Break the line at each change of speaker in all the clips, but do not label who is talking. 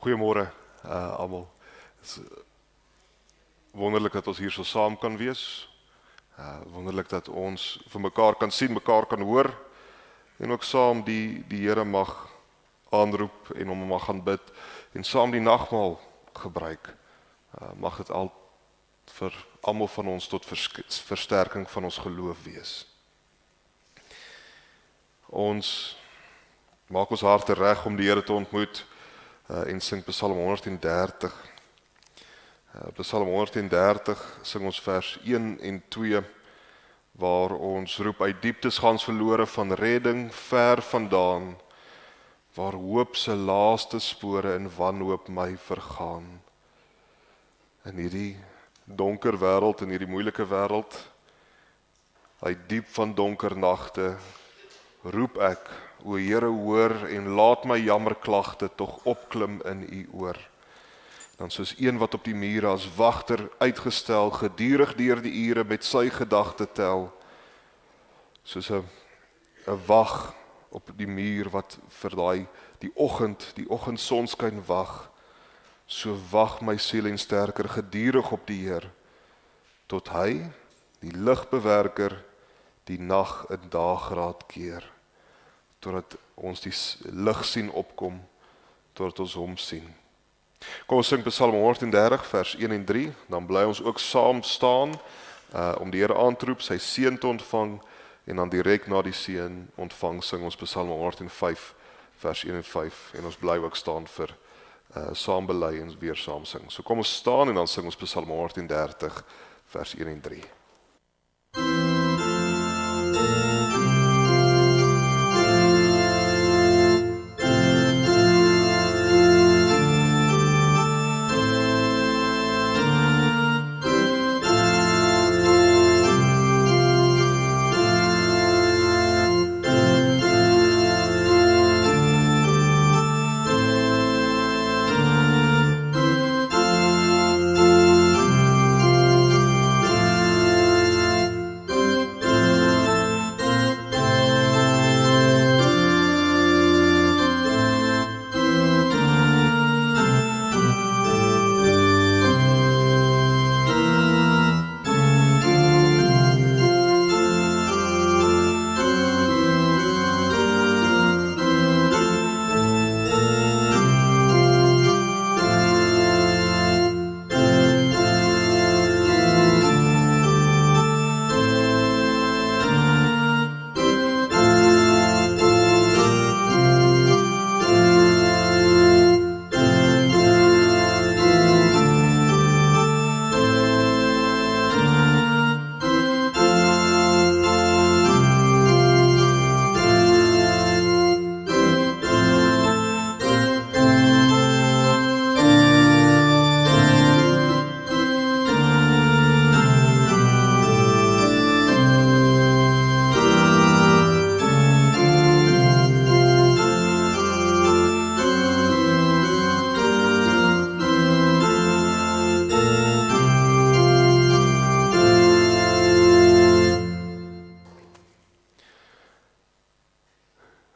Goeiemôre almal. Het is wonderlik dat ons hier so saam kan wees. Wonderlik dat ons vir mekaar kan sien, mekaar kan hoor en ook saam die Here mag aanroep en hom mag gaan bid en saam die nagmaal gebruik. Mag dit al vir almal van ons tot versterking van ons geloof wees. Ons maak ons harte reg om die Here te ontmoet en sing Psalm 130. Psalm 130 sing ons vers 1 en 2 waar ons roep uit dieptes gans verlore van redding ver vandaan, waar hoop se laaste spore in wanhoop my vergaan. In hierdie donker wêreld, in hierdie moeilike wêreld, uit diep van donker nagte, roep ek, o Here hoor en laat my jammerklagte tog opklim in u oor. Dan soos een wat op die mure as wagter uitgestel, gedurig deur die ure met sy gedagte tel, soos 'n wag op die muur wat vir die oggend sonskyn wag, so wag my siel en sterker gedurig op die Heer, tot hy, die ligbewerker, die nag in daagraad keer, totdat ons die lig sien opkom, totdat ons hom sien. Kom ons sing Psalm 130 vers 1 en 3, dan bly ons ook saam staan om die Here aan te roep, sy seën te ontvang, en dan direk na die seën ontvang sing ons Psalm 105 vers 1 en 5, en ons bly ook staan vir saam bely en weer saam sing. So kom ons staan en dan sing ons Psalm 130 vers 1 en 3.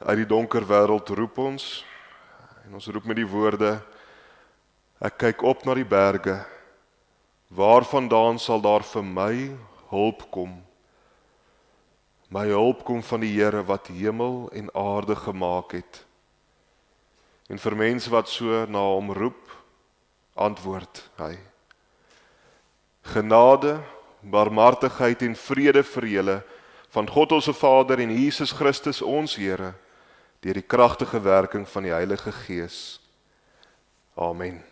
Uit die donker wêreld roep ons, en ons roep met die woorde, ek kyk op na die berge, waarvandaan sal daar vir my hulp kom? My hulp kom van die Here wat hemel en aarde gemaak het. En vir mense wat so na hom roep, antwoord hy. Genade, barmhartigheid en vrede vir julle, van God ons Vader en Jesus Christus ons Here, deur die kragtige werking van die Heilige Gees. Amen.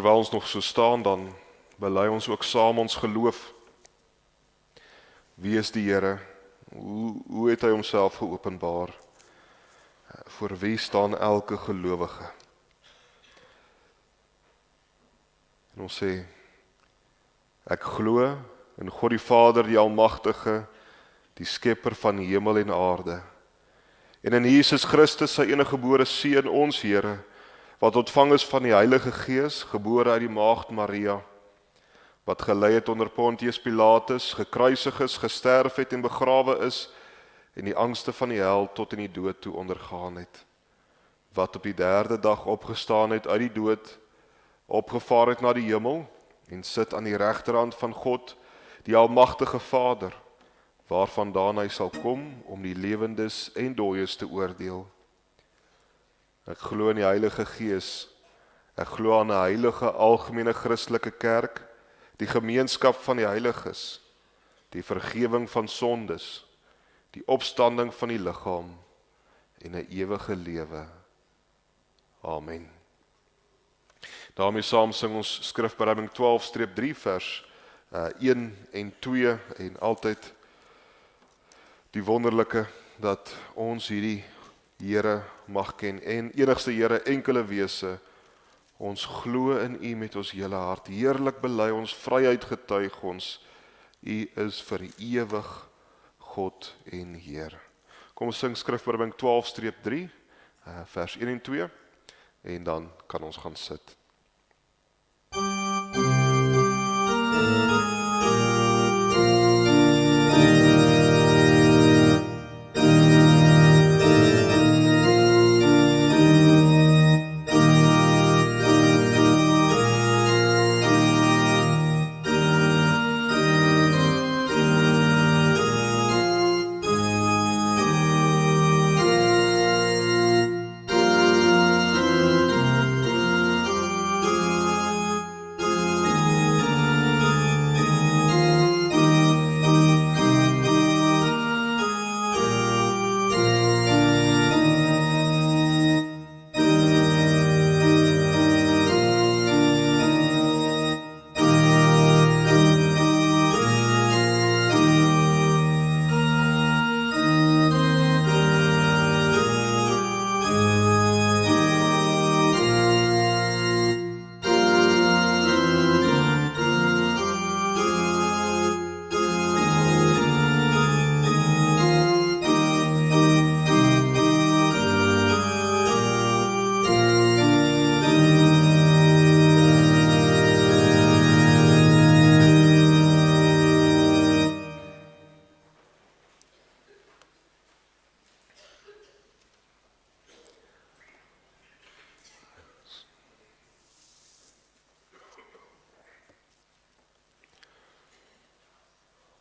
terwyl ons nog so staan, dan bely ons ook saam ons geloof. Wie is die Here? Hoe het hy homself geopenbaar? Voor wie staan elke gelowige? En ons sê, ek glo in God die Vader, die Almagtige, die skepper van die hemel en aarde. En in Jesus Christus, sy eniggebore Seun, ons Here, wat ontvang is van die Heilige Gees, gebore uit die maagd Maria, wat gelei het onder Pontius Pilatus, gekruisig is, gesterf het en begrawe is, en die angste van die hel tot in die dood toe ondergaan het, wat op die 3de dag opgestaan het uit die dood, opgevaar het na die hemel, en sit aan die regterhand van God, die Almagtige Vader, waarvandaan hy sal kom om die lewendes en dooies te oordeel. Ek glo in die Heilige Gees, ek glo aan 'n heilige algemene Christelike kerk, die gemeenskap van die heiliges, die vergewing van sondes, die opstanding van die liggaam en 'n ewige lewe. Amen. Daarmee saam sing ons skrifbereiding 12-3 vers 1 en 2 en altyd die wonderlike dat ons hierdie Here mag ken en enigste Here, enkele wese, ons glo in U met ons hele hart, heerlik bely ons, vryheid getuig ons, U is vir ewig God en Heer. Kom ons sing skrifbereiding 12-3 vers 1 en 2 en dan kan ons gaan sit.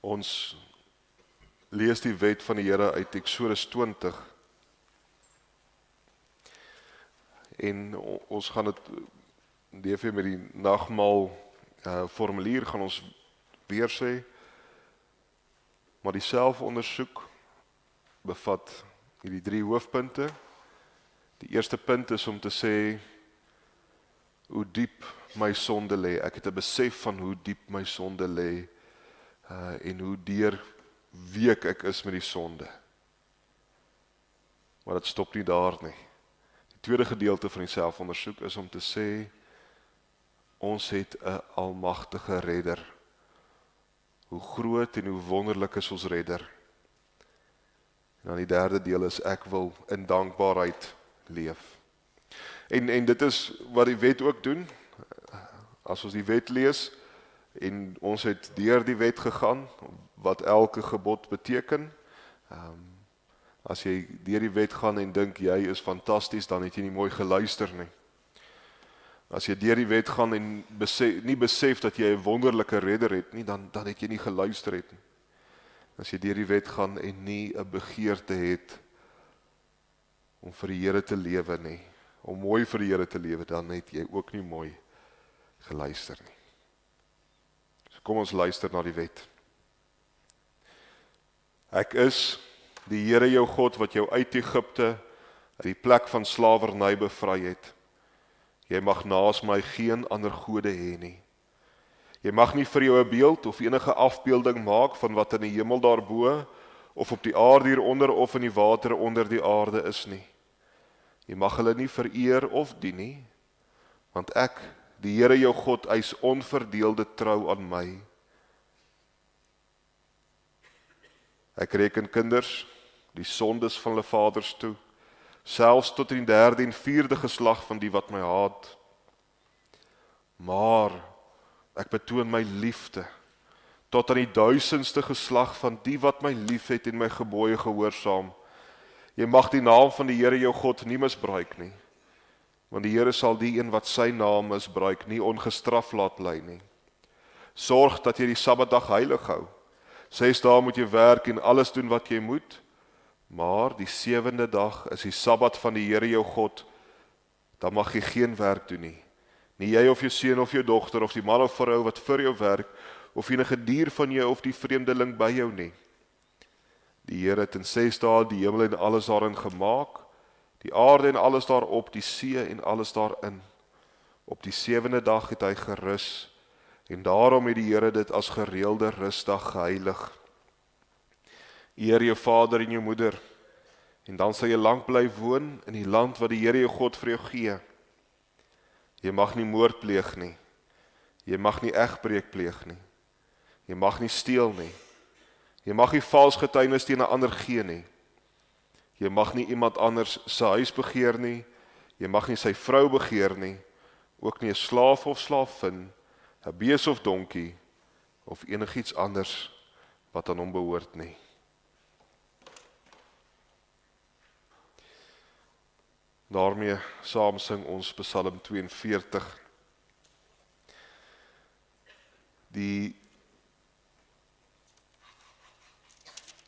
Ons lees die wet van die Here uit Eksodus 20 en ons gaan dit DV met die nagmaal formulier gaan ons weer sê, maar die selfondersoek bevat hierdie 3 hoofpunte. Die eerste punt is om te sê hoe diep my sonde lê. Ek het 'n besef van hoe diep my sonde lê en hoe deurweek ek is met die sonde. Maar dit stop nie daar nie. Die tweede gedeelte van die selfondersoek is om te sê ons het 'n almagtige redder. Hoe groot en hoe wonderlik is ons redder. En dan die derde deel is ek wil in dankbaarheid leef. En dit is wat die wet ook doen. As ons die wet lees en ons het deur die wet gegaan, wat elke gebod beteken. As jy deur die wet gaan en dink jy is fantasties, dan het jy nie mooi geluister nie. As jy deur die wet gaan en nie besef dat jy 'n wonderlike redder het nie, dan het jy nie geluister het nie. As jy deur die wet gaan en nie 'n begeerte het om vir die Here te lewe nie, om mooi vir die Here te lewe, dan het jy ook nie mooi geluister nie. So kom ons luister na die wet. Ek is die Here jou God wat jou uit Egipte, uit die plek van slawerny bevry het. Jy mag naas my geen ander gode hê nie. Jy mag nie vir jou 'n beeld of enige afbeelding maak van wat in die hemel daarbo, of op die aarde hieronder of in die water onder die aarde is nie. Jy mag hulle nie vereer of dien nie, want ek, die Here jou God, eis onverdeelde trou aan my. Ek reken kinders die sondes van hulle vaders toe, selfs tot in die 3de en 4de geslag van die wat my haat. Maar ek betoon my liefde tot aan die 1000ste geslag van die wat my liefhet en my gebooie gehoorsaam. Jy mag die naam van die Here jou God nie misbruik nie, want die Here sal die een wat sy naam misbruik nie ongestraf laat bly nie. Sorg dat jy die Sabbatdag heilig hou. 6 dae moet jy werk en alles doen wat jy moet, maar die 7de dag is die Sabbat van die Here jou God. Dan mag jy geen werk doen nie. Nie jy of jou seun of jou dogter of die man of vrou wat vir jou werk, of enige dier van jou of die vreemdeling by jou nie. Die Here het in 6 dae die hemel en alles daarin gemaak, die aarde en alles daarop, die see en alles daarin. Op die 7de dag het hy gerus, en daarom het die Here dit as gereelde rusdag geheilig. Eer jou vader en jou moeder, en dan sal jy lank bly woon in die land wat die Here jou God vir jou gee. Jy mag nie moord pleeg nie, jy mag nie egbreek pleeg nie, jy mag nie steel nie, jy mag nie vals getuienis teen 'n ander gee nie, jy mag nie iemand anders sy huis begeer nie, jy mag nie sy vrou begeer nie, ook nie 'n slaaf of slaafin, 'n bees of donkie, of enigiets anders wat aan hom behoort nie. Daarmee saam sing ons Psalm 42.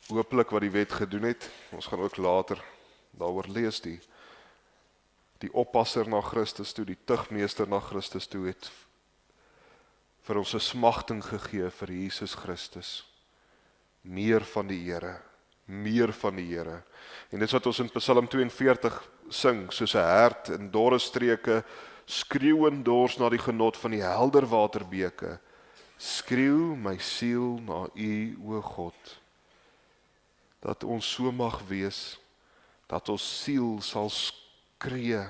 Hopelik wat die wet gedoen het, ons gaan ook later daaroor lees, die oppasser na Christus toe, die tugmeester na Christus toe het vir ons 'n smagting gegee vir Jesus Christus. Meer van die Here, meer van die Here. En dit is wat ons in Psalm 42 sing, soos 'n hert in dorre streke, skreeu en dors na die genot van die helder waterbeke. Skreeu my siel na U, o God. Dat ons so mag wees, dat ons siel sal skree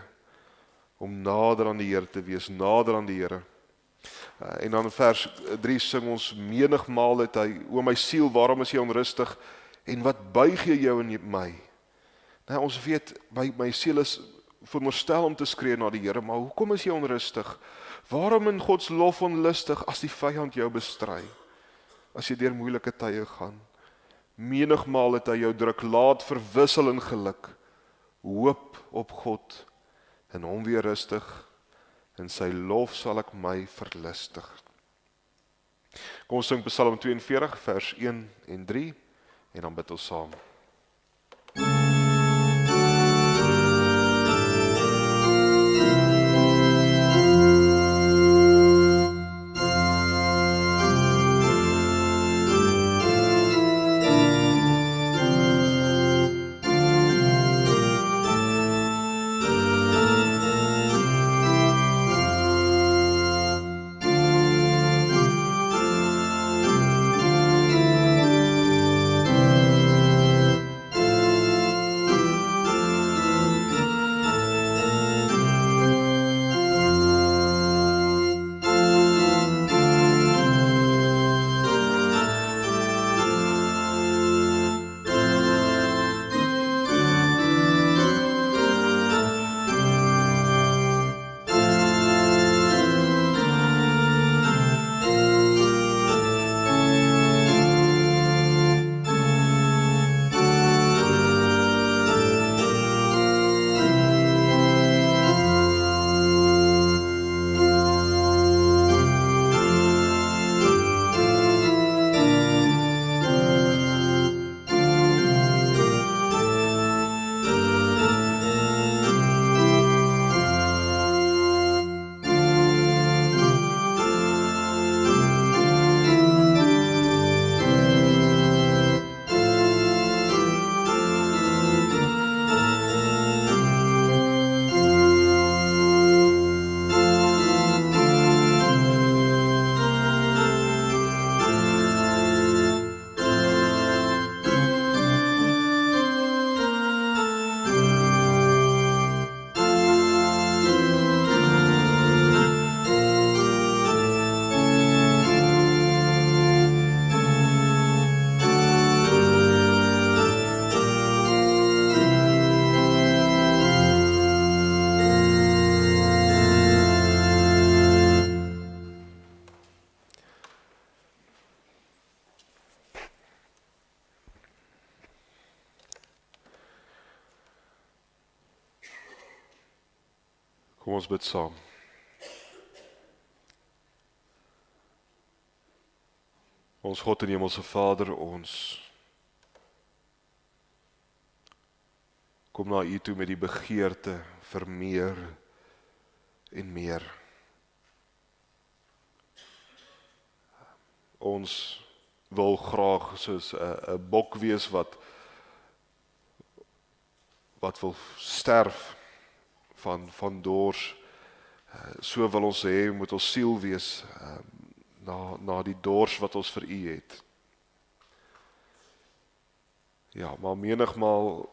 om nader aan die Here te wees, nader aan die Here. En dan in vers 3 sing ons, menigmaal het hy, o my siel, waarom is jy onrustig, en wat buig jy jou in my? Nou, ons weet, my siel is veronderstel om te skree na die Here, maar hoekom is jy onrustig? Waarom in Gods lof onlustig as die vyand jou bestry? As jy deur moeilike tye gaan. Menigmaal het hy jou druk, laat verwissel in geluk. Hoop op God, en hom weer rustig, in sy lof sal ek my verlustig. Kom ons sing Psalm 42, vers 1 en 3, en dan bid ons saam. Kom ons bid saam. Ons God en Hemelse Vader, ons kom na U toe met die begeerte vir meer en meer. Ons wil graag soos 'n bok wees wat wil sterf van dors. So wil ons hê, moet ons siel wees na die dors wat ons vir U het. Ja, maar menigmaal,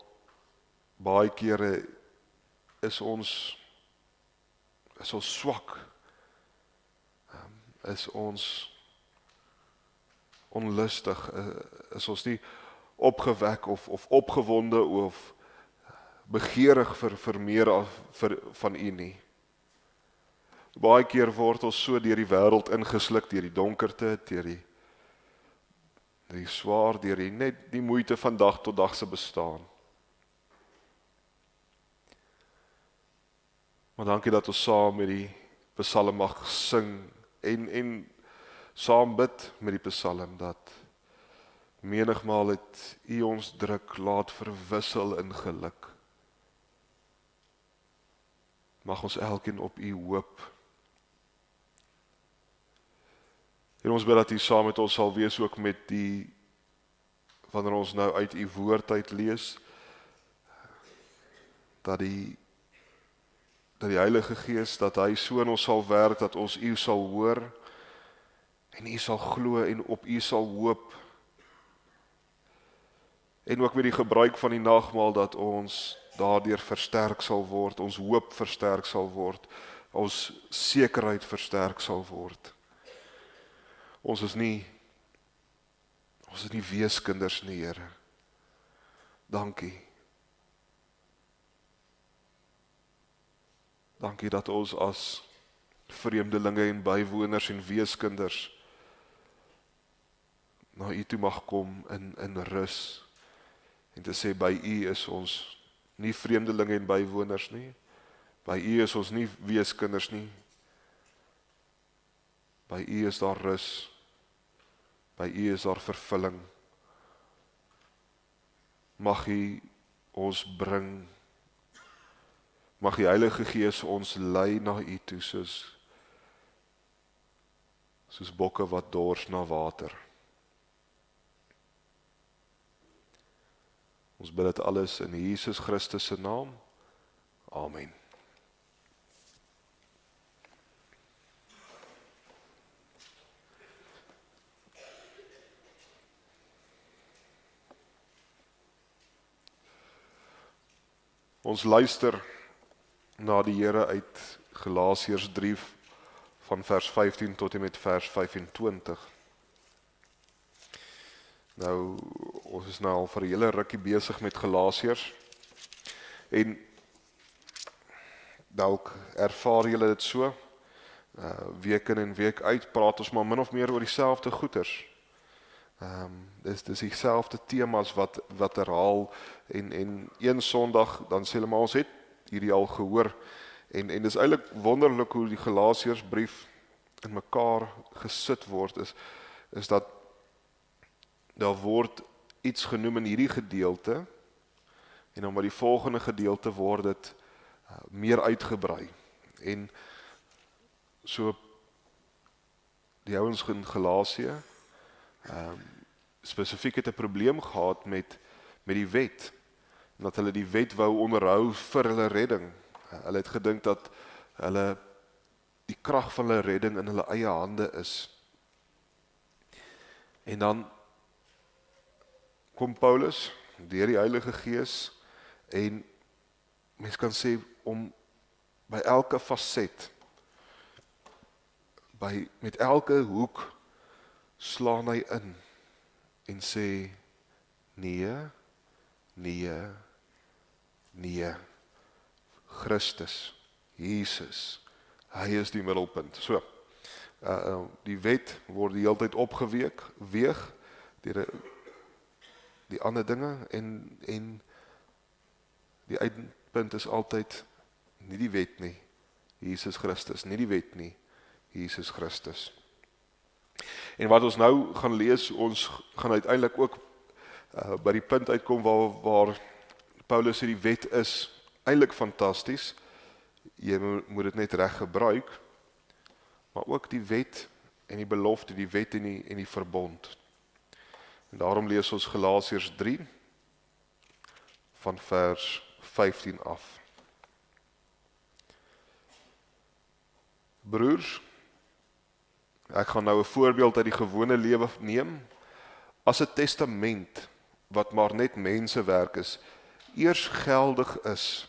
baie kere is ons swak, is ons onlustig, is ons nie opgewek of opgewonde of begeerig vir meer van U nie. Baie keer word ons so deur die wêreld ingesluk, deur die donkerte, deur die swaar, deur net die moeite van dag tot dag se bestaan. Maar dankie dat ons saam met die psalm mag sing en saam bid met die psalm, dat menigmaal het U ons druk laat verwissel in geluk. Mag ons elkeen op U hoop. En ons bid dat U saam met ons sal wees ook met wanneer ons nou uit U woord uit lees, dat die Heilige Gees, dat hy so in ons sal werk, dat ons U sal hoor, en U sal glo en op U sal hoop. En ook met die gebruik van die nagmaal, dat ons daardeur versterk sal word, ons hoop versterk sal word, ons sekerheid versterk sal word. Ons is nie weeskinders nie, Here. Dankie. Dankie dat ons as vreemdelinge en bywoners en weeskinders na U toe mag kom in rus, en te sê, by U is ons nie vreemdelinge en bywoners nie, by U is ons nie weeskinders nie, by U is daar rus, by U is daar vervulling. Mag U ons bring, mag die Heilige Gees ons lei na U toe, soos bokke wat dors na water. Ons bid dit alles in Jesus Christus se naam. Amen. Ons luister na die Here uit Galasiërs 3 van vers 15 tot en met vers 25. Nou, ons is nou al vir 'n hele rukkie besig met Galasiërs, en dalk ervaar julle dit so, week in en week uit, praat ons maar min of meer oor dieselfde goeters. Dis dieselfde temas wat herhaal, en een Sondag, dan sê hulle maar, ons het hierdie al gehoor, en dis eintlik wonderlik hoe die Galasiërsbrief in mekaar gesit word, is dat daar word iets genoem in hierdie gedeelte, en dan by die volgende gedeelte word dit meer uitgebrei. En so die ouens in Galasië spesifiek het 'n probleem gehad met die wet, en dat hulle die wet wou onderhou vir hulle redding. Hulle het gedink dat hulle die krag van hulle redding in hulle eie hande is. En dan kom Paulus deur die Heilige Gees, en mens kan sê, om by elke faset, met elke hoek slaan hy in en sê, nee, Christus, Jesus, hy is die middelpunt. So, die wet word die hele tyd weeg deur die ander dinge, en die uitpunt is altyd nie die wet nie, Jesus Christus, nie die wet nie, Jesus Christus. En wat ons nou gaan lees, ons gaan uiteindelik ook by die punt uitkom waar Paulus sê die wet is eintlik fantasties, jy moet dit net reg gebruik, maar ook die wet en die belofte, die wet en die verbond. En daarom lees ons Galasiërs 3 van vers 15 af. Broers, ek gaan nou 'n voorbeeld uit die gewone lewe neem, as 'n testament wat maar net mensewerk is, eers geldig is,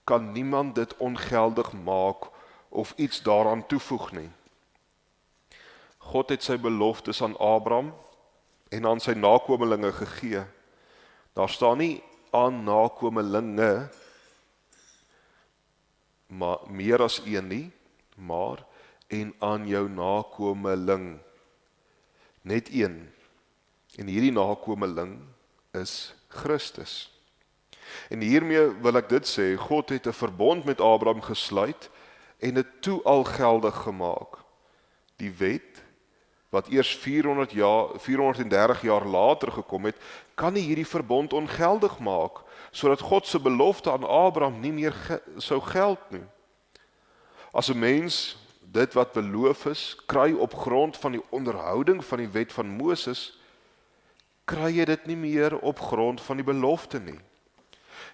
kan niemand dit ongeldig maak of iets daaraan toevoeg nie. God het sy beloftes aan Abraham en aan sy nakomelinge gegee. Daar staan nie aan nakomelinge, maar meer as een nie, maar en aan jou nakomeling. Net een. En hierdie nakomeling is Christus. En hiermee wil ek dit sê, God het 'n verbond met Abraham gesluit en dit toe al geldig gemaak. Die wet, wat eers 430 jaar later gekom het, kan nie hierdie verbond ongeldig maak, sodat God se belofte aan Abraham nie meer sou geld nie. As 'n mens dit wat beloof is, kry op grond van die onderhouding van die wet van Moses, kry jy dit nie meer op grond van die belofte nie.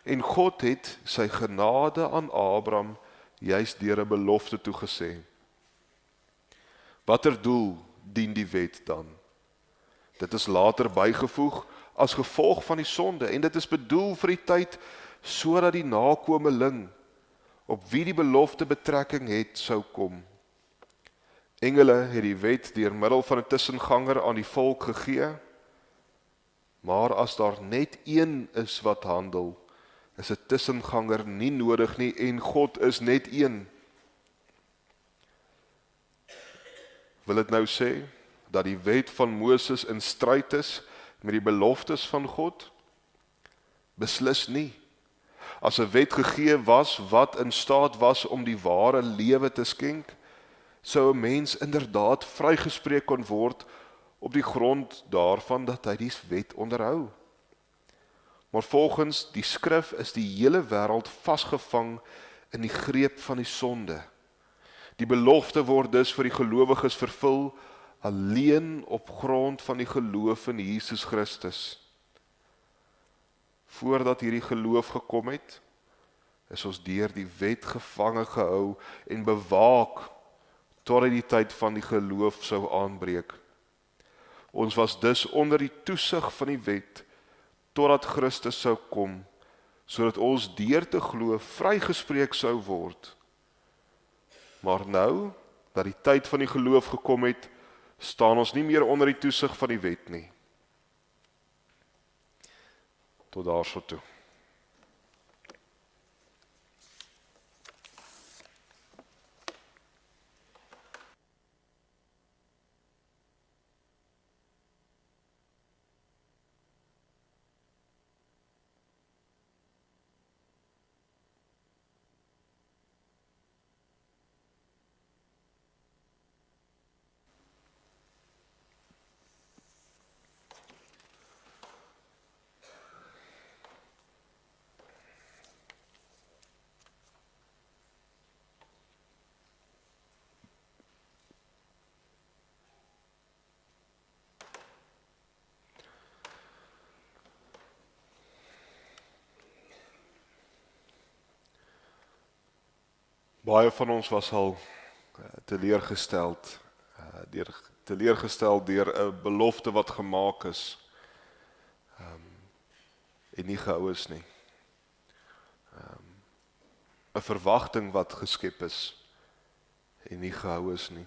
En God het sy genade aan Abraham juist deur 'n belofte toegesê. Watter doel dien die wet dan? Dit is later bygevoeg as gevolg van die sonde en dit is bedoel vir die tyd sodat die nakomeling op wie die belofte betrekking het sou kom. Engele het die wet deur middel van 'n tussenganger aan die volk gegee, maar as daar net een is wat handel, is 'n tussenganger nie nodig nie en God is net een. Wil dit nou sê dat die wet van Moses in stryd is met die beloftes van God? Beslis nie. As 'n wet gegee was wat in staat was om die ware lewe te skenk, sou 'n mens inderdaad vrygespreek kon word op die grond daarvan dat hy die wet onderhou. Maar volgens die skrif is die hele wêreld vasgevang in die greep van die sonde. Die belofte word dus vir die gelowiges vervul alleen op grond van die geloof in Jesus Christus. Voordat hierdie geloof gekom het, is ons deur die wet gevange gehou en bewaak totdat die tyd van die geloof sou aanbreek. Ons was dus onder die toesig van die wet totdat Christus sou kom, sodat ons deur te glo vrygespreek sou word. Maar nou, dat die tyd van die geloof gekom het, staan ons nie meer onder die toesig van die wet nie. Tot daarso toe. Baie van ons was al teleurgesteld deur 'n belofte wat gemaak is en nie gehou is nie. 'n Verwagting wat geskep is en nie gehou is nie.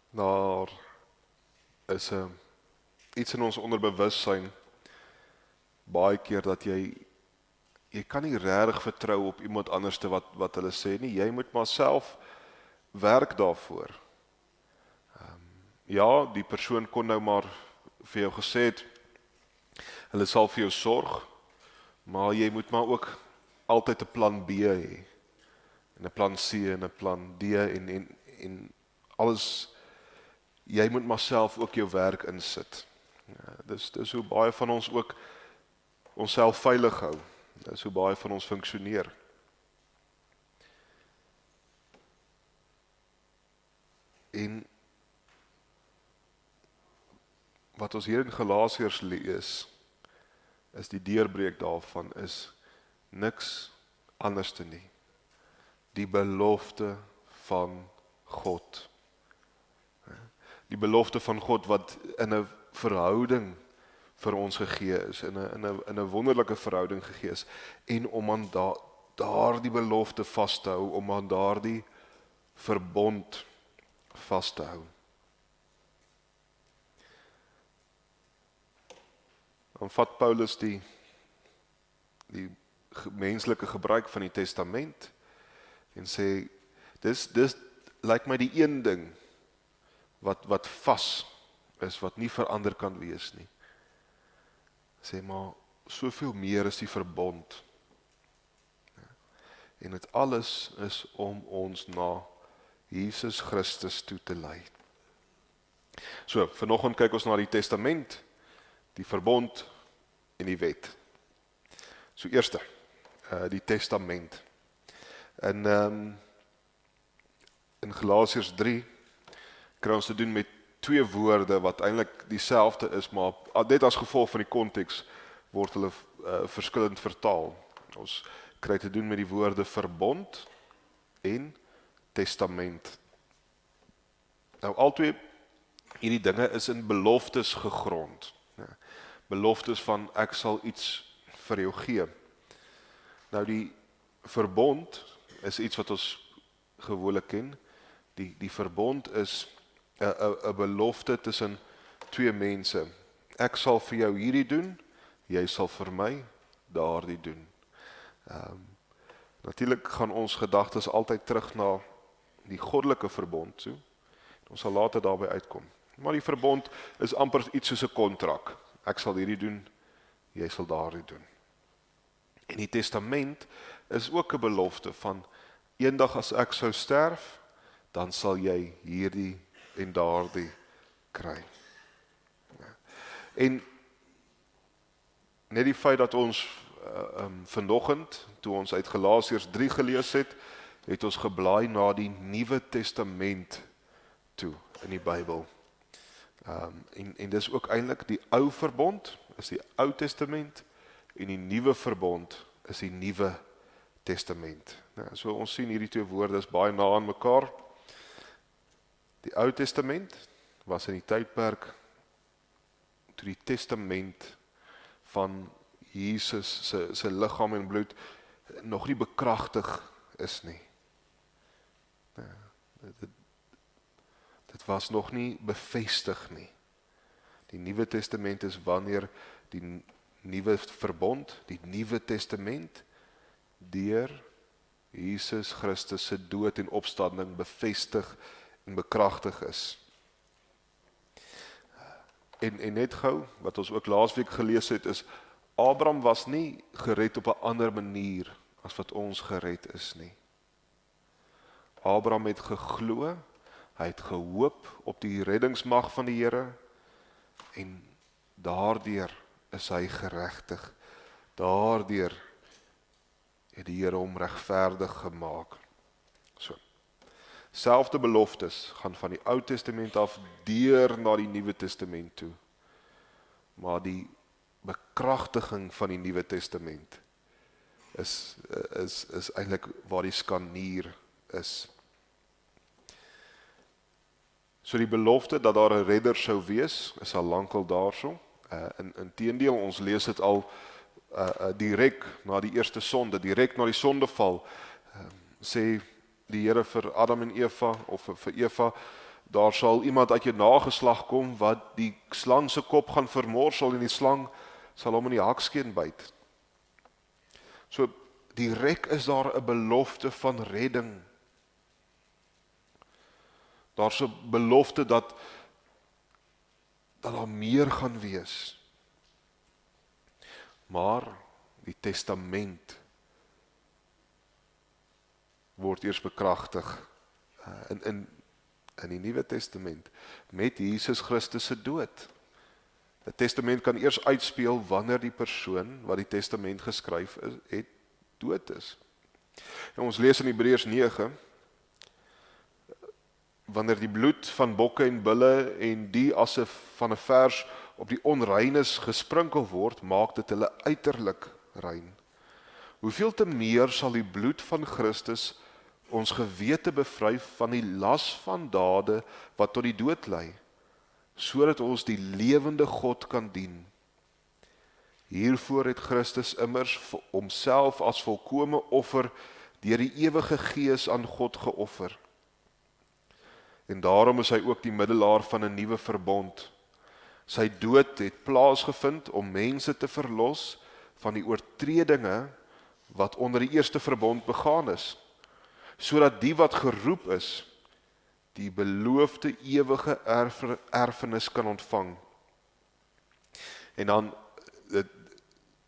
Daar is iets in ons onderbewussyn baie keer dat jy kan nie regtig vertrou op iemand anderste wat hulle sê nie. Jy moet maar self werk daarvoor. Ja, die persoon kon nou maar vir jou gesê het, hulle sal vir jou sorg, maar jy moet maar ook altyd 'n plan B hê, en 'n plan C en 'n plan D en alles, jy moet maar self ook jou werk insit. Ja, dis hoe baie van ons ook onsself veilig hou. Dis hoe baie van ons funksioneer. En wat ons hier in Galasiërs lees, is die deurbreek daarvan is niks anders te nie. Die belofte van God. Die belofte van God wat in 'n verhouding vir ons gegee is, in 'n wonderlike verhouding gegee is, en om aan daardie belofte vas te hou, om aan daardie verbond vas te hou. Dan vat Paulus die menslike gebruik van die testament en sê, dis lyk my die een ding wat vas is, wat nie verander kan wees nie. Sê maar, soveel meer is die verbond. En dit alles is om ons na Jesus Christus toe te lei. So, vanoggend kyk ons na die testament, die verbond en die wet. So eerste, die testament. In Galasiërs 3 kry ons te doen met twee woorde wat eintlik dieselfde is, maar net as gevolg van die konteks word hulle verskillend vertaal. Ons kry te doen met die woorde verbond en testament. Nou albei hierdie dinge is in beloftes gegrond. Beloftes van ek sal iets vir jou gee. Nou die verbond is iets wat ons gewoonlik ken. Die verbond is 'n belofte tussen twee mense. Ek sal vir jou hierdie doen, jy sal vir my daardie doen. Natuurlik gaan ons gedagtes altyd terug na die goddelike verbond toe. Ons sal later daarby uitkom. Maar die verbond is amper iets soos 'n kontrak. Ek sal hierdie doen, jy sal daardie doen. En die testament is ook 'n belofte van eendag as ek sou sterf, dan sal jy hierdie en daardie kry. En net die feit dat ons vanoggend, toe ons uit Galasiërs 3 gelees het ons geblaai na die Nuwe Testament toe in die Bybel. En dis ook eintlik die ou verbond, is die Ou Testament, en die Nuwe verbond is die Nuwe Testament. So ons sien hierdie twee woorde is baie na aan mekaar. Die Ou Testament was in die tydperk toe die testament van Jesus se liggaam en bloed nog nie bekragtig is nie. Dit was nog nie bevestig nie. Die Nuwe Testament is wanneer die nuwe verbond, die Nuwe Testament, deur Jesus Christus se dood en opstanding bevestig en bekragtig is. En net gou, wat ons ook laasweek gelees het, is Abraham was nie gered op 'n ander manier as wat ons gered is nie. Abraham het geglo, hy het gehoop op die reddingsmag van die Here, en daardeur is hy geregtig. Daardeur het die Here hom regverdig gemaak. So. Selfde beloftes gaan van die Ou Testament af deur na die Nuwe Testament toe. Maar die bekragtiging van die Nuwe Testament is eintlik waar die skanier is. So die belofte dat daar 'n redder sou wees, is al lankal daarso. Inteendeel, ons lees dit al direk na die eerste sonde, direk na die sondeval, sê die Here vir Adam en Eva, of vir Eva, daar sal iemand uit jou nageslag kom wat die slang se kop gaan vermorsel en die slang sal hom in die hakskeen byt. So direk is daar 'n belofte van redding. Daar's 'n belofte dat daar meer gaan wees. Maar die testament word eers bekragtig in die Nuwe Testament met Jesus Christus se dood. 'n Testament kan eers uitspeel wanneer die persoon wat die testament geskryf het dood is. En ons lees in Hebreërs 9, wanneer die bloed van bokke en bulle en die asse van 'n vers op die onreines gesprinkel word, maak dit hulle uiterlik rein. Hoeveel te meer sal die bloed van Christus ons gewete bevry van die las van dade wat tot die dood lei, sodat ons die lewende God kan dien. Hiervoor het Christus immers homself as volkome offer deur die ewige Gees aan God geoffer. En daarom is hy ook die middelaar van 'n nuwe verbond. Sy dood het plaasgevind om mense te verlos van die oortredinge wat onder die eerste verbond begaan is, sodat die wat geroep is, die beloofde ewige erfenis kan ontvang. En dan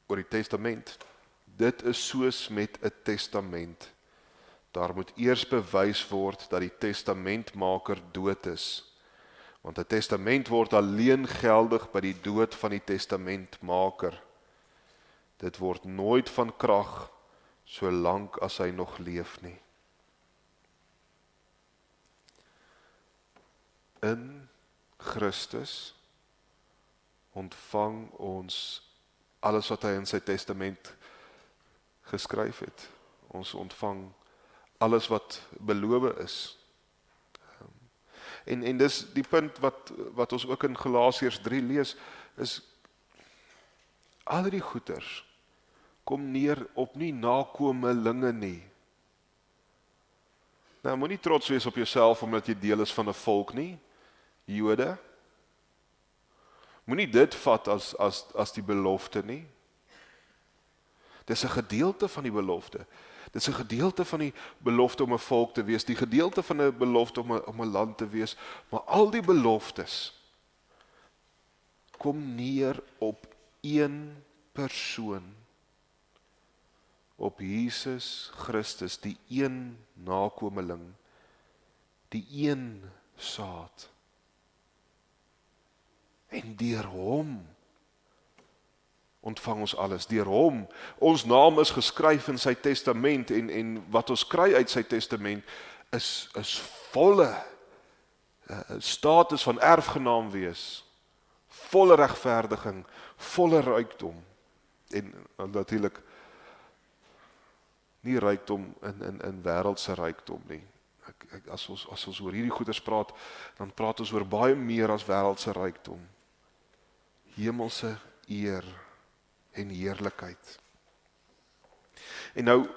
oor die testament. Dit is soos met 'n testament. Daar moet eers bewys word dat die testamentmaker dood is. Want 'n testament word alleen geldig by die dood van die testamentmaker. Dit word nooit van krag solank as hy nog leef nie. In Christus ontvang ons alles wat hy in sy testament geskryf het. Ons ontvang alles wat beloof is. En dis die punt wat ons ook in Galasiërs 3 lees, is al die goeders kom neer op nie nakomelinge nie. Nou, moenie trots wees op jouself omdat jy deel is van 'n volk nie, Jode. Moenie dit vat as die belofte nie. Dis 'n gedeelte van die belofte. Dis 'n gedeelte van die belofte om 'n volk te wees, die gedeelte van 'n belofte om 'n land te wees, maar al die beloftes kom neer op een persoon, op Jesus Christus, die een nakomeling, die een saad. En deur hom ontvang ons alles, deur hom. Ons naam is geskryf in sy testament en wat ons kry uit sy testament is volle status van erfgenaam wees, volle regverdiging, volle rykdom en natuurlik nie rykdom in wêreldse rykdom nie. As ons oor hierdie goeders praat, dan praat ons oor baie meer as wêreldse rykdom. Hemelse eer en heerlikheid. En nou,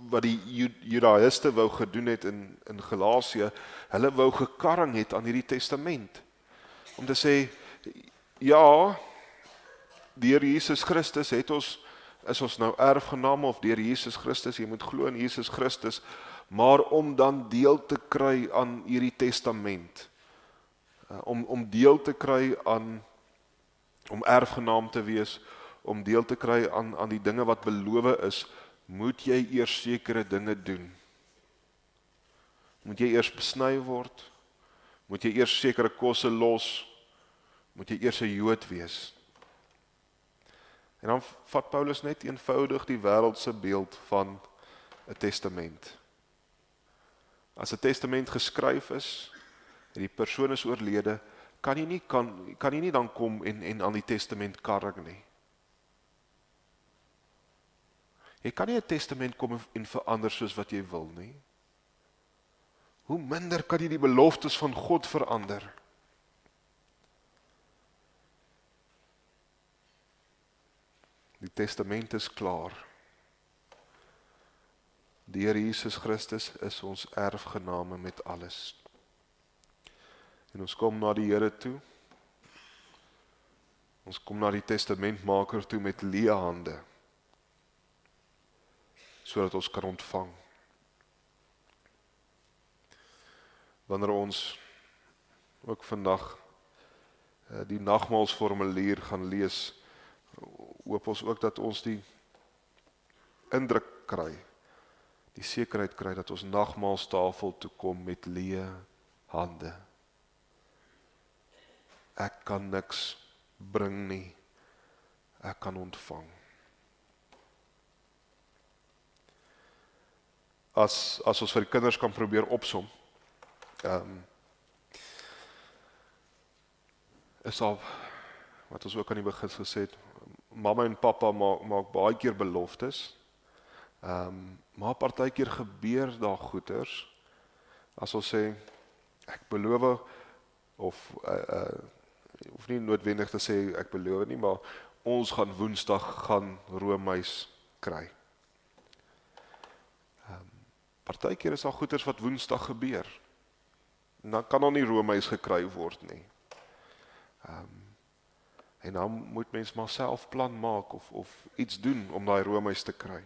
wat die Judaïste wou gedoen het in Galasië, hulle wou gekarring het aan hierdie testament. Om te sê, ja, deur Jesus Christus is ons nou erfgename, of deur Jesus Christus, jy moet glo in Jesus Christus, maar om dan deel te kry aan hierdie testament, om deel te kry aan, om erfgenaam te wees, om deel te kry aan die dinge wat beloof is, moet jy eers sekere dinge doen. Moet jy eers besny word, moet jy eers sekere kosse los, moet jy eers 'n Jood wees. En dan vat Paulus net eenvoudig die wêreldse beeld van 'n testament. As 'n testament geskryf is, en die persoon is oorlede, kan jy nie dan kom en aan die testament karring nie. Jy kan nie 'n testament kom en verander soos wat jy wil nie. Hoe minder kan jy die beloftes van God verander? Die testament is klaar. Deur Jesus Christus is ons erfgename met alles. En ons kom na die Here toe. Ons kom na die testamentmaker toe met leë hande, sodat ons kan ontvang. Wanneer ons ook vandag die nagmaalsformulier gaan lees, hoop ons ook dat ons die indruk kry die sekerheid kry dat ons nagmaalstafel toe kom met leë hande. Ek kan niks bring nie, ek kan ontvang. As ons vir die kinders kan probeer opsom, is al, wat ons ook aan die begin gesê het, mamma en pappa maak baie keer beloftes, maar partykeer gebeur daar goeters, as ons sê, ek beloof, of nie noodwendig te sê ek beloof nie, maar ons gaan Woensdag gaan roomys kry. Partykeer is daar goeters wat Woensdag gebeur, en dan kan daar nie roomys gekry word nie. En dan moet mens maar self plan maak, of iets doen om daai roomys te kry.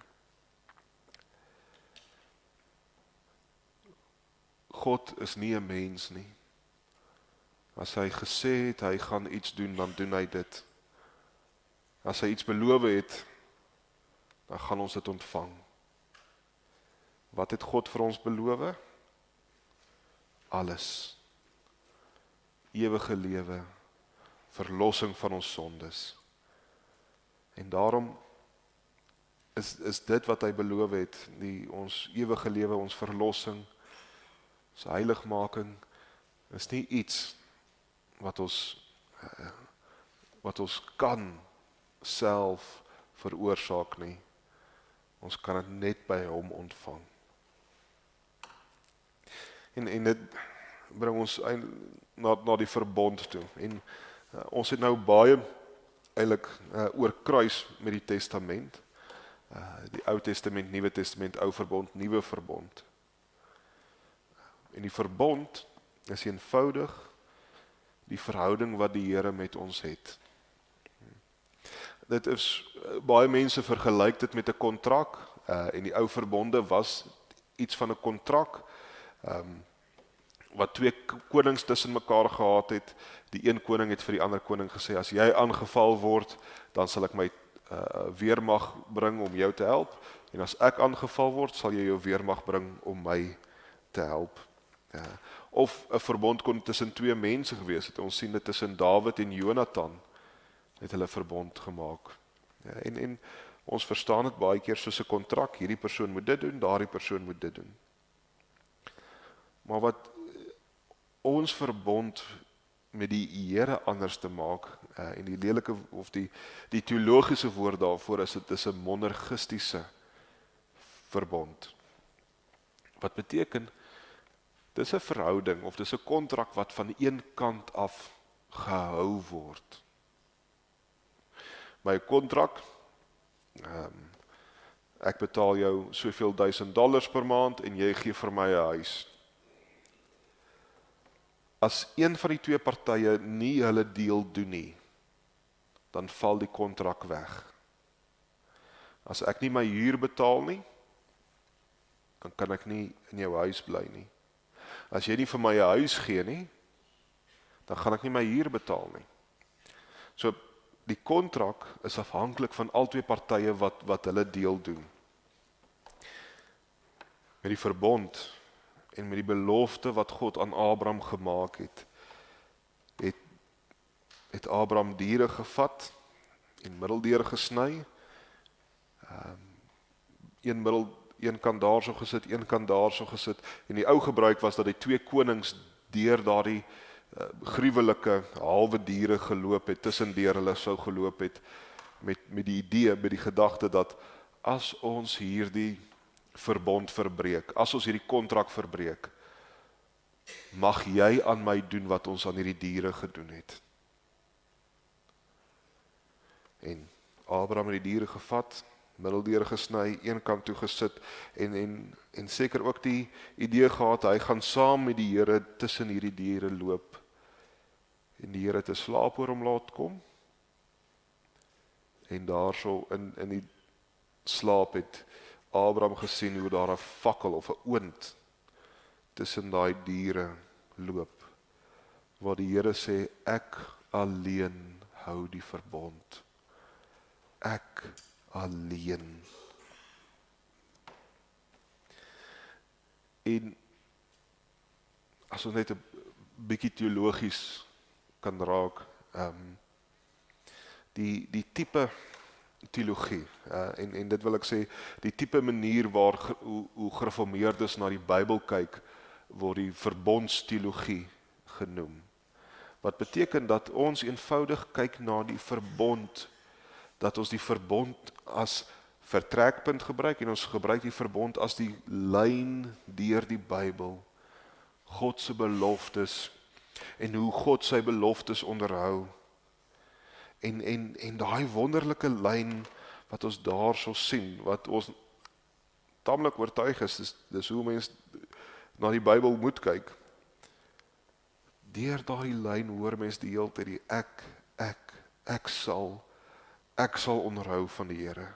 God is nie 'n mens nie. As hy gesê het, hy gaan iets doen, dan doen hy dit. As hy iets beloof het, dan gaan ons dit ontvang. Wat het God vir ons beloof? Alles. Ewige lewe, verlossing van ons sondes. En daarom is dit wat hy beloof het, ons ewige lewe, ons verlossing, ons heiligmaking, is nie iets wat ons kan self veroorsaak nie. Ons kan dit net by hom ontvang. En dit bring ons na die verbond toe. En ons het nou baie eintlik oorkruis met die testament. Die Ou Testament, Nuwe Testament, Ou Verbond, Nuwe Verbond. En die verbond is eenvoudig die verhouding wat die Here met ons het. Dit is, baie mense vergelyk dit met 'n kontrak, en die ou verbonde was iets van 'n kontrak, wat twee konings tussen mekaar gehad het. Die een koning het vir die ander koning gesê, as jy aangeval word, dan sal ek my weermag bring om jou te help, en as ek aangeval word, sal jy jou weermag bring om my te help. Of 'n verbond kon tussen twee mense gewees het. Ons sien dit tussen Dawid en Jonathan, het hulle verbond gemaak. En ons verstaan dit baie keer soos 'n kontrak, hierdie persoon moet dit doen, daardie persoon moet dit doen. Maar wat ons verbond met die Here anders te maak, en die lelike of die teologiese woord daarvoor is, dit is 'n monergistiese verbond. Wat beteken, dis 'n verhouding of dis 'n kontrak wat van een kant af gehou word. My kontrak, ek betaal jou soveel $1000 per maand en jy gee vir my 'n huis. As een van die twee partye nie hulle deel doen nie, dan val die kontrak weg. As ek nie my huur betaal nie, dan kan ek nie in jou huis bly nie. As jy nie vir my 'n huis gee nie, dan gaan ek nie my huur betaal nie. So, die kontrak is afhanklik van al twee partye wat hulle deel doen. Met die verbond en met die belofte wat God aan Abraham gemaak het Abraham diere gevat en middeldeur gesny. Een kant daarso gesit, een kant daarso gesit. En die ou gebruik was dat die twee konings deur daardie gruwelike halwe diere geloop het, tussendeur hulle sou geloop het, met die idee, met die gedagte dat as ons hierdie verbond verbreek, as ons hierdie kontrak verbreek, mag jy aan my doen wat ons aan hierdie diere gedoen het. En Abraham het die diere gevat, middeldeur gesny, een kant toe gesit, en seker ook die idee gehad, hy gaan saam met die Here tussen hierdie diere loop, en die Here te slaap oor hom laat kom, en daarso in die slaap het Abraham gesien hoe daar 'n fakkel of 'n oond tussen daai diere loop, waar die Here sê, ek alleen hou die verbond. Ek alleen. En as ons net 'n bietjie teologies kan raak, die tipe teologie, en dit wil ek sê, die tipe manier hoe gereformeerdes na die Bybel kyk, word die verbondsteologie genoem. Wat beteken dat ons eenvoudig kyk na die verbond, dat ons die verbond as vertrekpunt gebruik, en ons gebruik die verbond as die lyn deur die Bybel, God se beloftes, en hoe God sy beloftes onderhou, en daai wonderlike lyn wat ons daar so sien, wat ons taamlik oortuig is, dis hoe mens na die Bybel moet kyk. Deur daai lyn hoor mens die hele tyd die ek sal onderhou van die Here.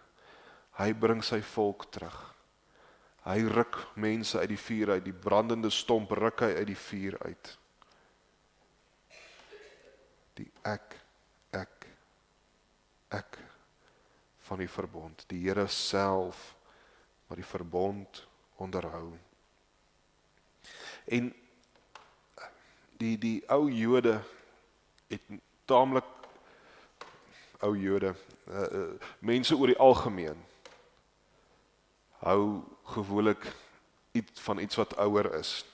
Hy bring sy volk terug. Hy ruk mense uit die vuur uit, die brandende stomp ruk hy uit die vuur uit. Die ek van die verbond. Die Here self wat die verbond onderhou. En die ou Jode het taamlik ou Jode, mense oor die algemeen hou gewoonlik van iets wat ouer is,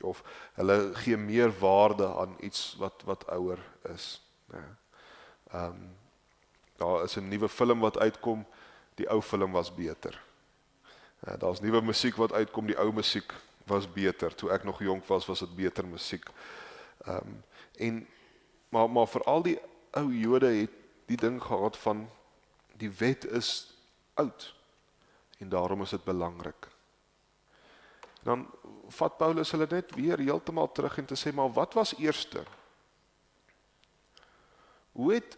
of hulle gee meer waarde aan iets wat ouer is. Ja. Daar is 'n nuwe film wat uitkom, die ou film was beter. Daar's nuwe musiek wat uitkom, die ou musiek was beter. Toe ek nog jonk was dit beter musiek. Maar veral die ou Jode het die ding gehad van die wet is oud en daarom is dit belangrik. Dan vat Paulus hulle net weer heeltemal terug en te sê, maar wat was eerste? Hoe het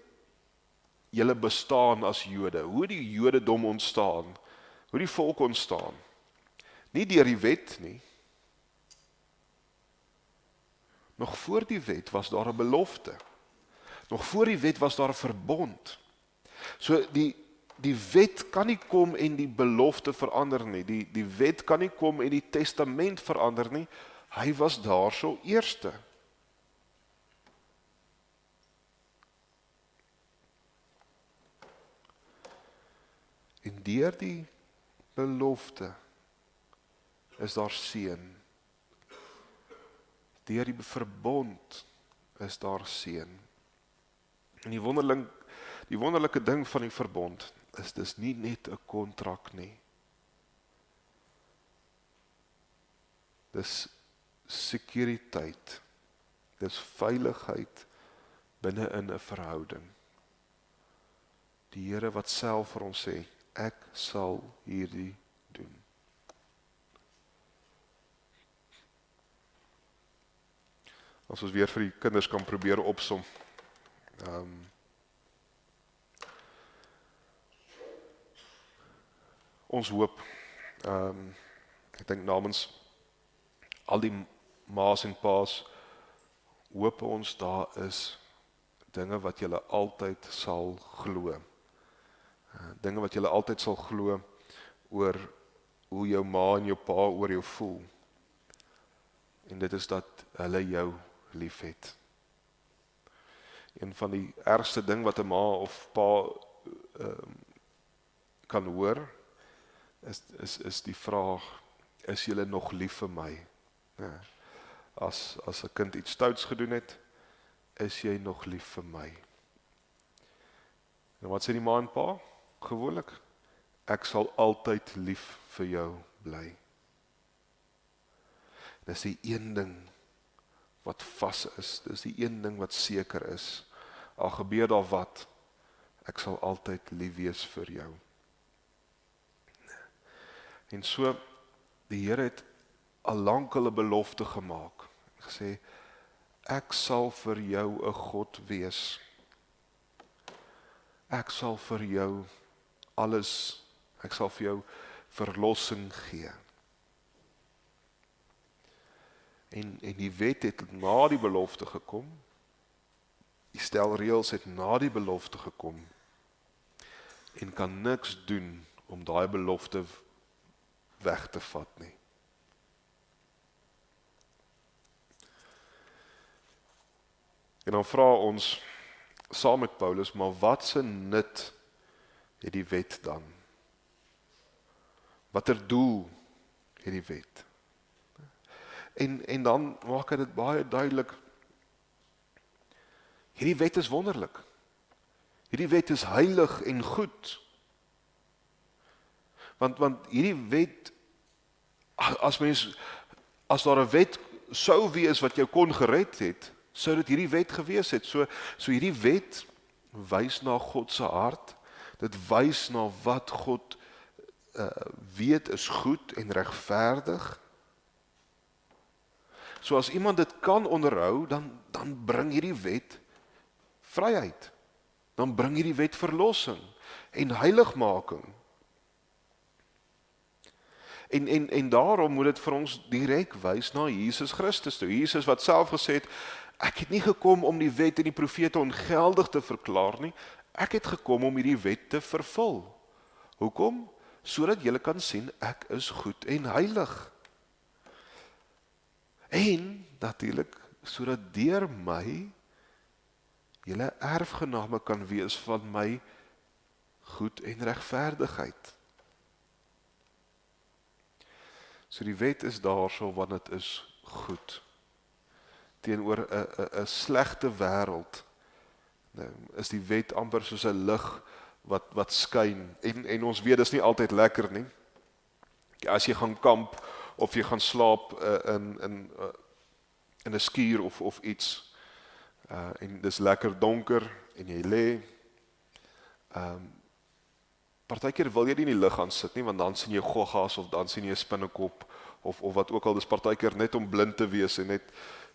julle bestaan as Jode? Hoe het die Jodedom ontstaan? Hoe die volk ontstaan? Nie deur die wet nie. Nog voor die wet was daar 'n belofte. Nog voor die wet was daar 'n verbond. So die wet kan nie kom en die belofte verander nie. Die wet kan nie kom en die testament verander nie. Hy was daar so eerste. En deur die belofte is daar seën. Deur die verbond is daar seën. En die wonderlike ding van die verbond is dis nie net 'n kontrak nie. Dis sekuriteit. Dis veiligheid binne in 'n verhouding. Die Here wat self vir ons sê, ek sal hierdie doen. As ons weer vir die kinders kan probeer opsom. Ons hoop, ek dink namens al die ma's en pa's, hoop ons daar is dinge wat julle altyd sal glo. Dinge wat julle altyd sal glo oor hoe jou ma en jou pa oor jou voel. En dit is dat hulle jou liefhet. Een van die ergste ding wat 'n ma of pa kan hoor, is die vraag, is julle nog lief vir my? Ja. As 'n kind iets stouts gedoen het, is jy nog lief vir my? En wat sê die ma en pa? Gewoonlik, ek sal altyd lief vir jou bly. Dis die een ding wat vas is, dis die een ding wat seker is. Al gebeur daar wat, ek sal altyd lief wees vir jou. En so, die Here het al lank 'n belofte gemaak. Gesê, ek sal vir jou 'n God wees. Ek sal vir jou alles, ek sal vir jou verlossing gee. En die wet het na die belofte gekom. Die stel reëls het na die belofte gekom. En kan niks doen om daai belofte weg te vat nie. En dan vra ons saam met Paulus, maar wat se nut het die wet dan? Watter doel het die wet? En dan maak hy dit baie duidelik, hierdie wet is wonderlik. Hierdie wet is heilig en goed. Want hierdie wet, as daar 'n wet sou wees wat jou kon gered het, sou dit hierdie wet gewees het. So hierdie wet wys na God se hart. Dit wys na wat God weet is goed en regverdig. So as iemand dit kan onderhou, dan bring hierdie wet vryheid. Dan bring hierdie wet verlossing en heiligmaking. En daarom moet dit vir ons direk wys na Jesus Christus toe. Jesus wat self gesê het, ek het nie gekom om die wet en die profete ongeldig te verklaar nie, ek het gekom om hierdie wet te vervul. Hoekom? Sodat julle kan sien, ek is goed en heilig. En natuurlik, sodat deur my julle erfgename kan wees van my goed en regverdigheid. So die wet is daarso want dit is goed. Teenoor 'n slegte wêreld is die wet amper soos 'n lig wat skyn. En ons weet dis nie altyd lekker nie. As jy gaan kamp of jy gaan slaap in 'n skuur of iets en dis lekker donker en jy lê. Partykeer wil jy nie in die lig gaan sit nie, want dan sien jy goggas of dan sien jy 'n spinnekop of wat ook al, dis partykeer net om blind te wees en net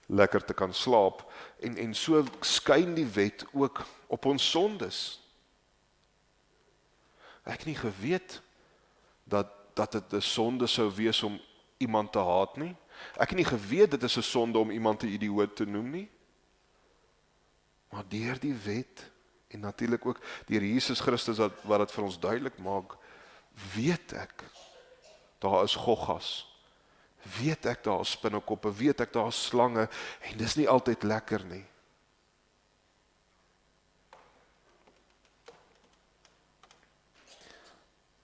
lekker te kan slaap. En so skyn die wet ook op ons sondes. Ek het nie geweet dat dit 'n sonde sou wees om iemand te haat nie. Ek het nie geweet dit is 'n sonde om iemand 'n idioot te noem nie. Maar deur die wet en natuurlik ook deur Jesus Christus wat dit vir ons duidelik maak, weet ek, daar is goggas. Weet ek, daar is spinnekoppe, weet ek, daar is slange, en dis nie altyd lekker nie.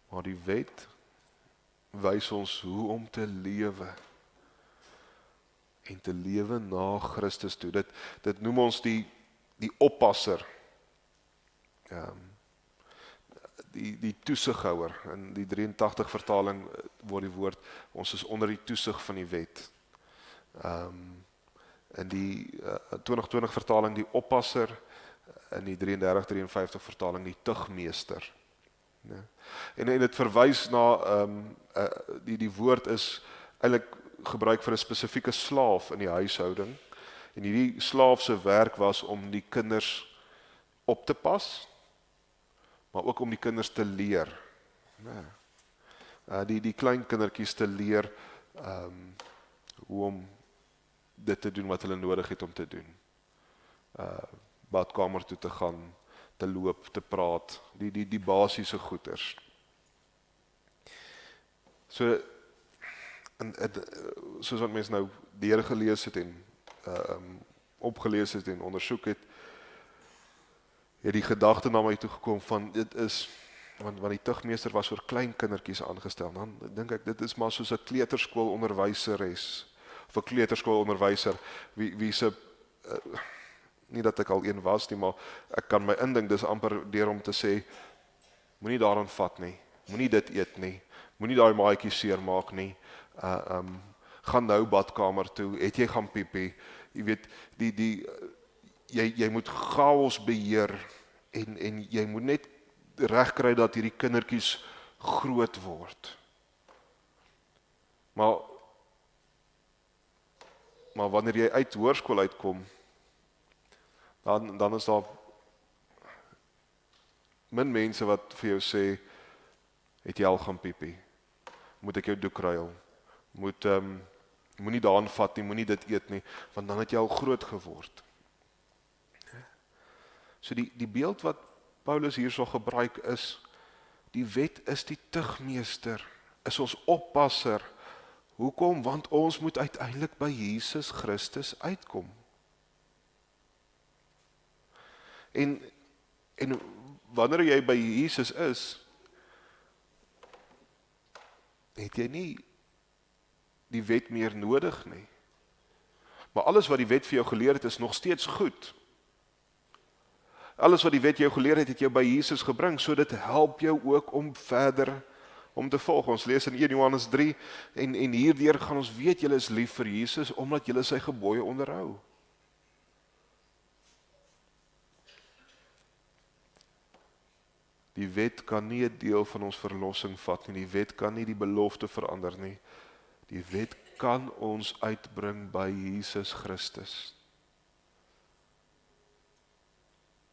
Maar die wet wys ons hoe om te lewe. En te lewe na Christus toe. Dit noem ons die oppasser. Die toesighouer. In die 83 vertaling word die woord, ons is onder die toesig van die wet. In die 2020 vertaling die oppasser, in die 33-53 vertaling die tugmeester. Ja. En dit verwys na, die woord is eintlik gebruik vir 'n spesifieke slaaf in die huishouding. En hierdie slaaf se werk was om die kinders op te pas, maar ook om die kinders te leer. Die klein kindertjies te leer hoe om dit te doen wat hulle nodig het om te doen. Badkamer toe te gaan, te loop, te praat, die basiese goeders. So, soos wat mense nou deurgelees het en opgelees het en ondersoek het die gedagte na my toe gekom van, dit is, want die tugmeester was vir klein kindertjies aangestel, dan dink ek, dit is maar soos 'n kleuterskoolonderwyseres, of 'n kleuterskoolonderwyser, wie se, nie dat ek al een was nie, maar ek kan my indink, dis amper deur om te sê, moenie daaraan vat nie, moenie dit eet nie, moenie daai maatjie seermaak nie, gaan nou badkamer toe, het jy gaan piepie, jy weet, jy moet chaos beheer, en jy moet net regkry dat hierdie kindertjies groot word. Maar wanneer jy uit hoërskool uitkom, dan is daar min mense wat vir jou sê, het jy al gaan piepie, moet ek jou doek ruil, moenie daaraan vat nie, moenie dit eet nie, want dan het jy al groot geword. So die beeld wat Paulus hier so gebruik is, die wet is die tugmeester, is ons oppasser. Hoekom? Want ons moet uiteindelik by Jesus Christus uitkom. En wanneer jy by Jesus is, het jy nie die wet meer nodig nie. Maar alles wat die wet vir jou geleer het, is nog steeds goed. Alles wat die wet jou geleer het, het jou by Jesus gebring, so dit help jou ook om verder om te volg. Ons lees in 1 Johannes 3, en hierdeur gaan ons weet julle is lief vir Jesus, omdat julle sy gebooie onderhou. Die wet kan nie 'n deel van ons verlossing vat nie, die wet kan nie die belofte verander nie, die wet kan ons uitbring by Jesus Christus.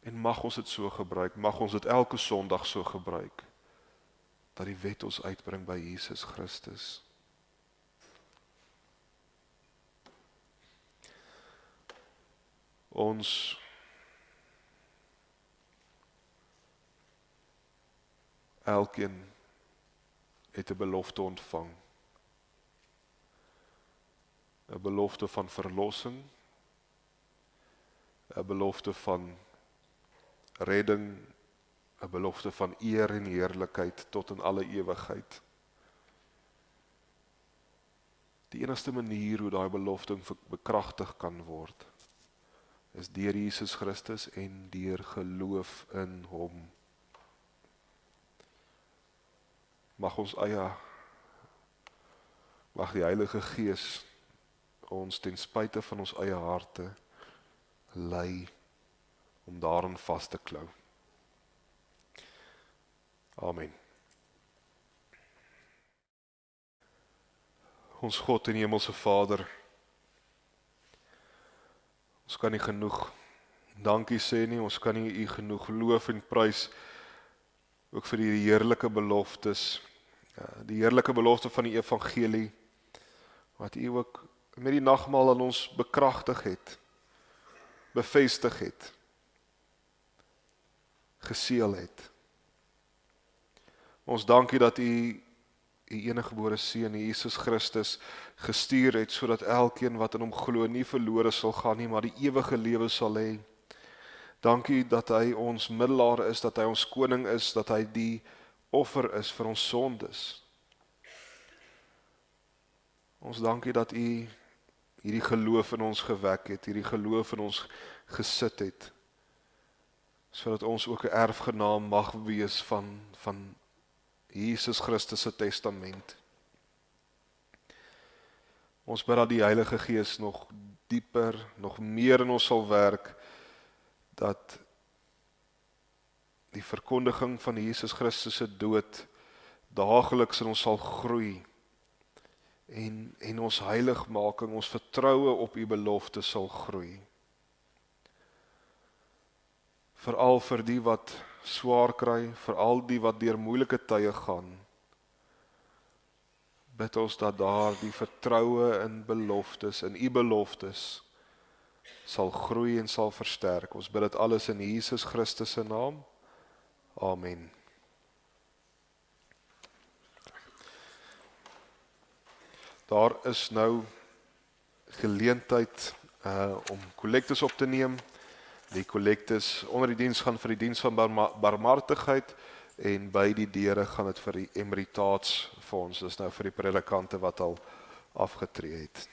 En mag ons dit so gebruik, mag ons dit elke Sondag so gebruik, dat die wet ons uitbring by Jesus Christus. Ons elkeen het 'n belofte ontvang. 'n belofte van verlossing, 'n belofte van redding, 'n belofte van eer en heerlikheid tot in alle ewigheid. Die enigste manier hoe daai belofte bekragtig kan word, is deur Jesus Christus en deur geloof in hom. Mag die Heilige Gees ons ten spyte van ons eie harte lei om daarin vas te klou. Amen. Ons God en Hemelse Vader, ons kan nie genoeg dankie sê nie, ons kan nie U genoeg loof en prys, ook vir die heerlike beloftes, die heerlike belofte van die evangelie, wat U ook met die nagmaal aan ons bekragtig het, bevestig het, geseël het. Ons dankie dat U eniggebore Seun, Jesus Christus, gestuur het, sodat elkeen wat in hom glo nie verlore sal gaan nie, maar die ewige lewe sal hê. Dankie dat hy ons middelaar is, dat hy ons koning is, dat hy die offer is vir ons sondes. Ons dankie dat U hierdie geloof in ons gewek het, hierdie geloof in ons gesit het, sodat ons ook 'n erfgenaam mag wees van Jesus Christus se testament. Ons bid dat die Heilige Gees nog dieper, nog meer in ons sal werk, dat die verkondiging van Jesus Christus se dood daagliks in ons sal groei, en ons heiligmaking, ons vertroue op U belofte sal groei. Veral vir die wat swaar kry, veral die wat deur moeilike tye gaan, bid ons dat daar die vertroue in beloftes, in U beloftes, sal groei en sal versterk. Ons bid dit alles in Jesus Christus se naam. Amen. Daar is nou geleentheid om kollektes op te neem. Die kollektes onder die diens gaan vir die diens van barmhartigheid, en by die deure gaan dit vir die emeritaatfonds. Dis nou vir die predikante wat al afgetree het.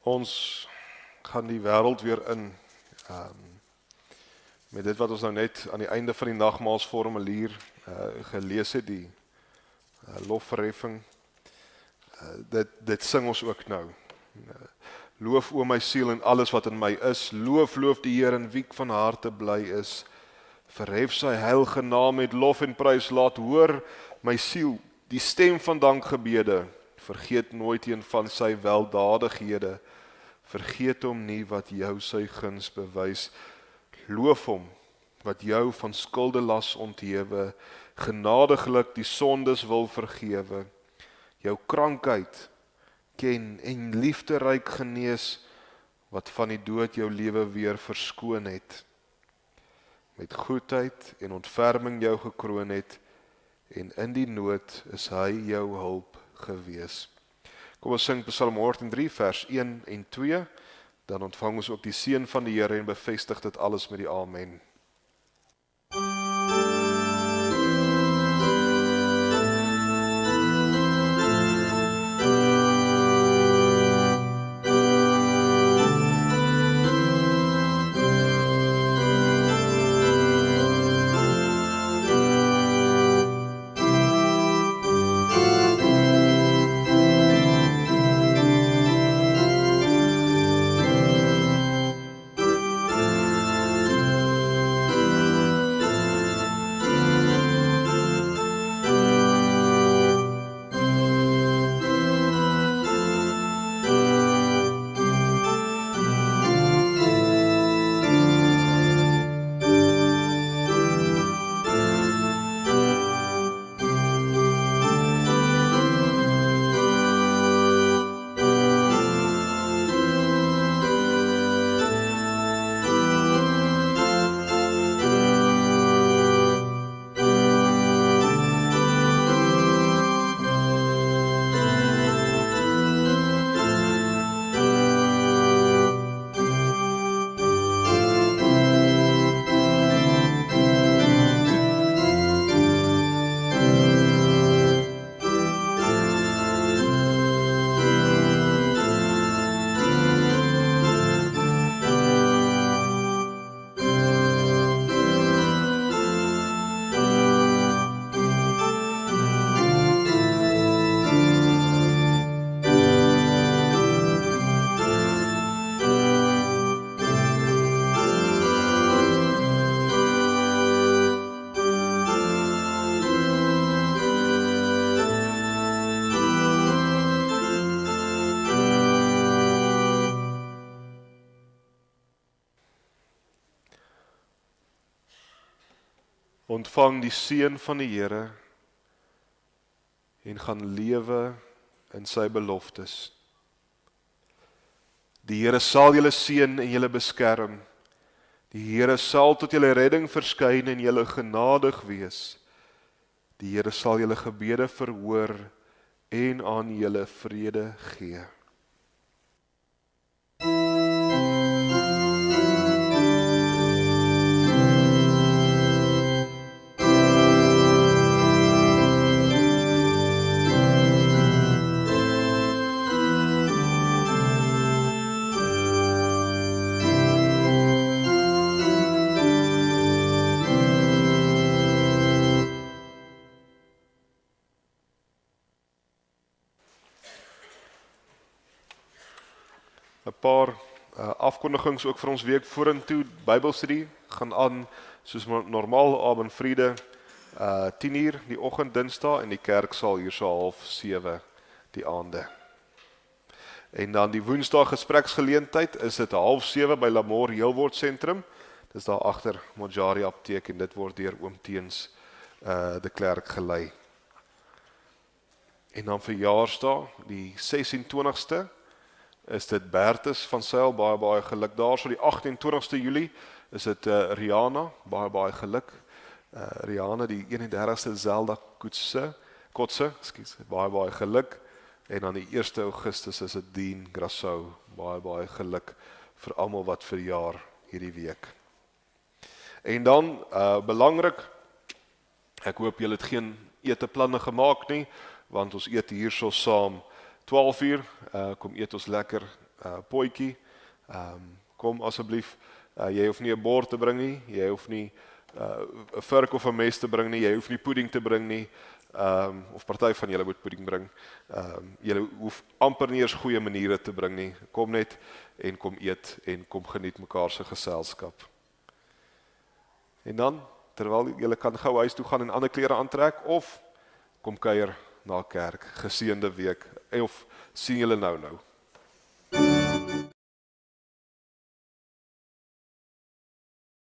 Ons gaan die wêreld weer in. Met dit wat ons nou net aan die einde van die nagmaalsformulier gelees het, die lofverheffing, dit sing ons ook nou. Loof o my siel en alles wat in my is, loof die Here in wie ek van harte bly is. Verhef sy heilige naam met lof en prys, laat hoor my siel die stem van dankgebede. Vergeet nooit een van sy weldadighede. Vergeet hom nie wat jou sy guns bewys. Loof hom wat jou van skuldelas onthewe, genadiglik die sondes wil vergewe. Jou krankheid ken en liefderyk genees, wat van die dood jou lewe weer verskoon het. Met goedheid en ontferming jou gekroon het, en in die nood is hy jou hulp gewees. Kom ons sing Psalm 103 vers 1 en 2, dan ontvang ons ook die seën van die Here en bevestig dit alles met die amen. Ontvang die seën van die Here en gaan lewe in sy beloftes. Die Here sal julle seën en julle beskerm. Die Here sal tot julle redding verskyn en julle genadig wees. Die Here sal julle gebede verhoor en aan julle vrede gee. Een paar afkondigings ook vir ons week vorentoe. Bybelstudie gaan aan soos normaal Abendvriede 10:00 die oggend Dinsdae en die kerk sal hier so 6:30 die aande. En dan die Woensdag gespreksgeleentheid is dit 6:30 by Lamore Heelword Sentrum. Dis daar agter Mojari apteek en dit word deur oom Teens de Klerk gelei. En dan verjaarsdag die 26ste is dit Bertus van Sail, baie geluk daar. So die 28ste Julie is dit Rihanna, baie geluk. Rihanna die 31ste Zelda Kotse, baie geluk. En dan die 1 Augustus is dit Dean Grassou, baie geluk vir almal wat verjaar hierdie week. En dan belangrik, ek hoop julle het geen eteplanne gemaak nie, want ons eet hierso saam 12:00, kom eet ons lekker potjie. Kom asseblief, jy hoef nie 'n bord te bring nie, jy hoef nie 'n vurk of 'n mes te bring nie, jy hoef nie pudding te bring nie, of party van julle moet pudding bring. Julle hoef amper nie eers goeie maniere te bring nie. Kom net en kom eet en kom geniet mekaar se geselskap. En dan, terwyl julle kan gou huis toe gaan en ander klere aantrek, of kom kuier na kerk, geseënde week, of sien julle nou.